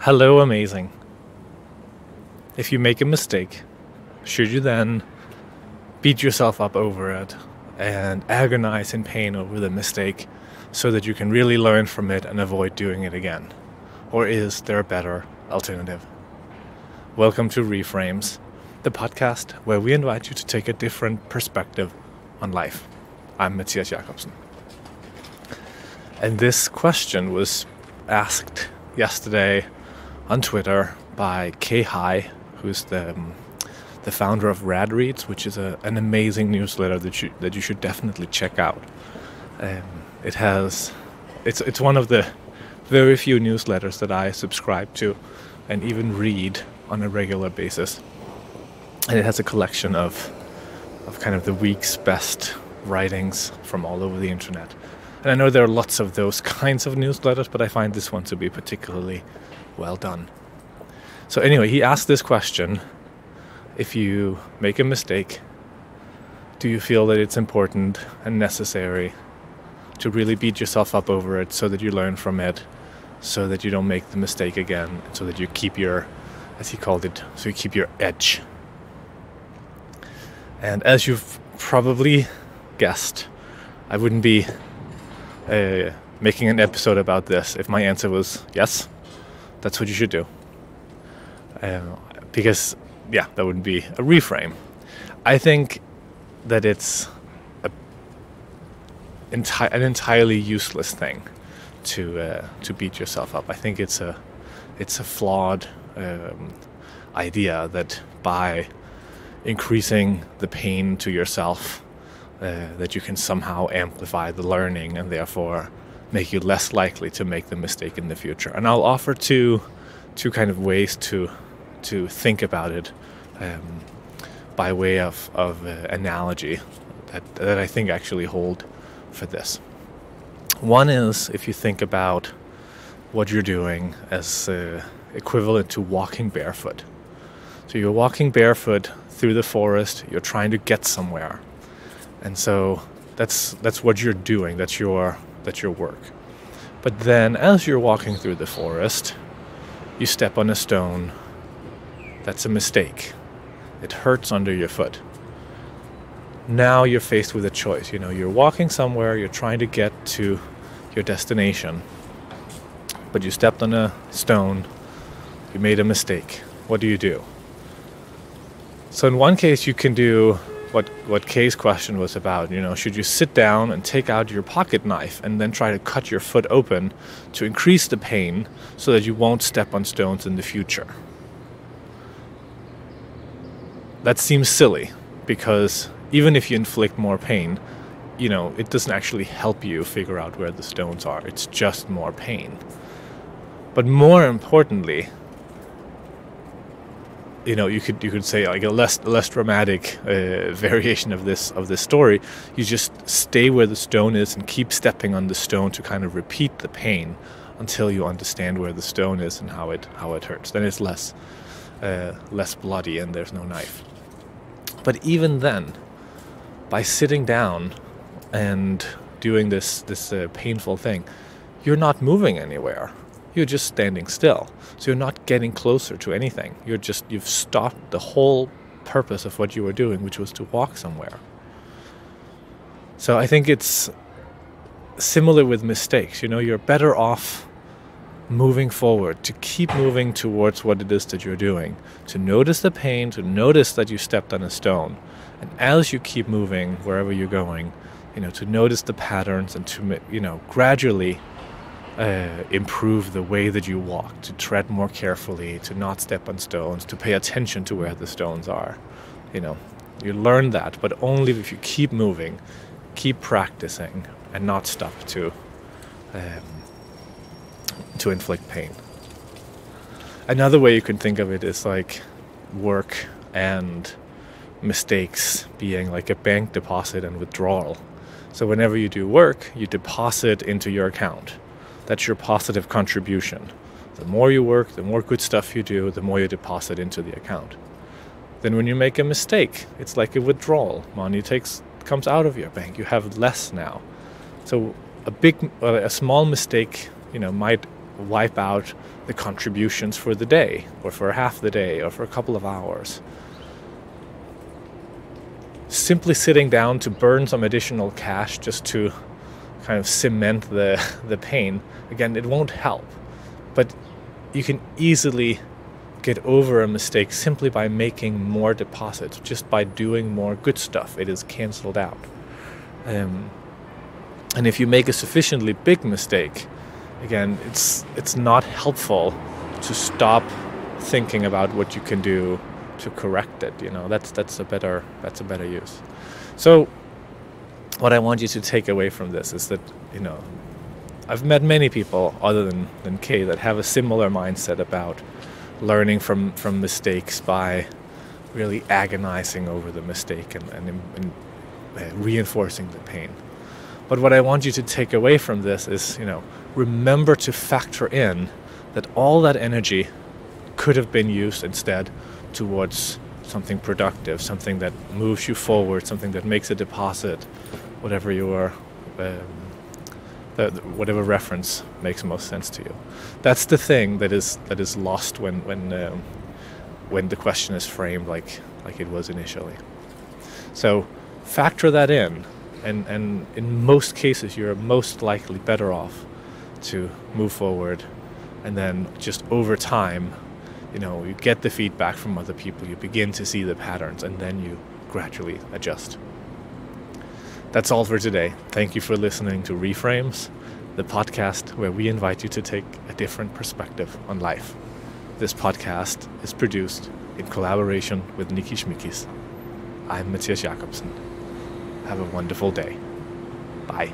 Hello, amazing. If you make a mistake, should you then beat yourself up over it and agonize in pain over the mistake so that you can really learn from it and avoid doing it again? Or is there a better alternative? Welcome to Reframes, the podcast where we invite you to take a different perspective on life. I'm Mathias Jakobsen. And this question was asked yesterday on Twitter by Kay High, who's the founder of Rad Reads, which is an amazing newsletter that you should definitely check out. It's one of the very few newsletters that I subscribe to and even read on a regular basis. And it has a collection of kind of the week's best writings from all over the internet. And I know there are lots of those kinds of newsletters, but I find this one to be particularly well done. So anyway, he asked this question: if you make a mistake, do you feel that it's important and necessary to really beat yourself up over it so that you learn from it, so that you don't make the mistake again, so that you keep your, as he called it, so you keep your edge? And as you've probably guessed, I wouldn't be making an episode about this if my answer was yes, that's what you should do. Because, yeah, that wouldn't be a reframe. I think that it's an entirely useless thing to beat yourself up. I think it's a flawed idea that by increasing the pain to yourself, that you can somehow amplify the learning and therefore make you less likely to make the mistake in the future. And I'll offer two kind of ways to think about it by way of analogy that I think actually hold for this. One is if you think about what you're doing as equivalent to walking barefoot. So you're walking barefoot through the forest, you're trying to get somewhere. And so that's what you're doing, that's your work. But then as you're walking through the forest, you step on a stone. That's a mistake. It hurts under your foot. Now you're faced with a choice. You're walking somewhere, you're trying to get to your destination, but you stepped on a stone, you made a mistake. What do? So in one case you can do what Kay's question was about, should you sit down and take out your pocket knife and then try to cut your foot open to increase the pain so that you won't step on stones in the future? That seems silly, because even if you inflict more pain, it doesn't actually help you figure out where the stones are. It's just more pain. But more importantly, you could say like a less dramatic variation of this story. You just stay where the stone is and keep stepping on the stone to kind of repeat the pain until you understand where the stone is and how it hurts. Then it's less bloody and there's no knife. But even then, by sitting down and doing this painful thing, you're not moving anywhere. You're just standing still. So you're not getting closer to anything. You've stopped the whole purpose of what you were doing, which was to walk somewhere. So I think it's similar with mistakes. You're better off moving forward, to keep moving towards what it is that you're doing, to notice the pain, to notice that you stepped on a stone. And as you keep moving wherever you're going, to notice the patterns and to, gradually improve the way that you walk, to tread more carefully, to not step on stones, to pay attention to where the stones are. You learn that, but only if you keep moving, keep practicing, and not stop to inflict pain. Another way you can think of it is like work and mistakes being like a bank deposit and withdrawal. So whenever you do work, you deposit into your account. That's your positive contribution. The more you work, the more good stuff you do, the more you deposit into the account. Then when you make a mistake, it's like a withdrawal. Money comes out of your bank. You have less now. So a small mistake, might wipe out the contributions for the day, or for half the day, or for a couple of hours. Simply sitting down to burn some additional cash just to kind of cement the pain, again, it won't help. But you can easily get over a mistake simply by making more deposits, just by doing more good stuff. It is canceled out. And if you make a sufficiently big mistake, again, it's not helpful to stop thinking about what you can do to correct it. That's a better use. So what I want you to take away from this is that, I've met many people other than Kay that have a similar mindset about learning from mistakes by really agonizing over the mistake and reinforcing the pain. But what I want you to take away from this is, remember to factor in that all that energy could have been used instead towards something productive, something that moves you forward, something that makes a deposit, whatever whatever reference makes most sense to you. That's the thing that is lost when the question is framed like it was initially. So factor that in, and in most cases you're most likely better off to move forward, and then just over time, you get the feedback from other people, you begin to see the patterns, and then you gradually adjust. That's all for today. Thank you for listening to Reframes, the podcast where we invite you to take a different perspective on life. This podcast is produced in collaboration with Nikki Schmikis. I'm Matthias Jakobsen. Have a wonderful day. Bye.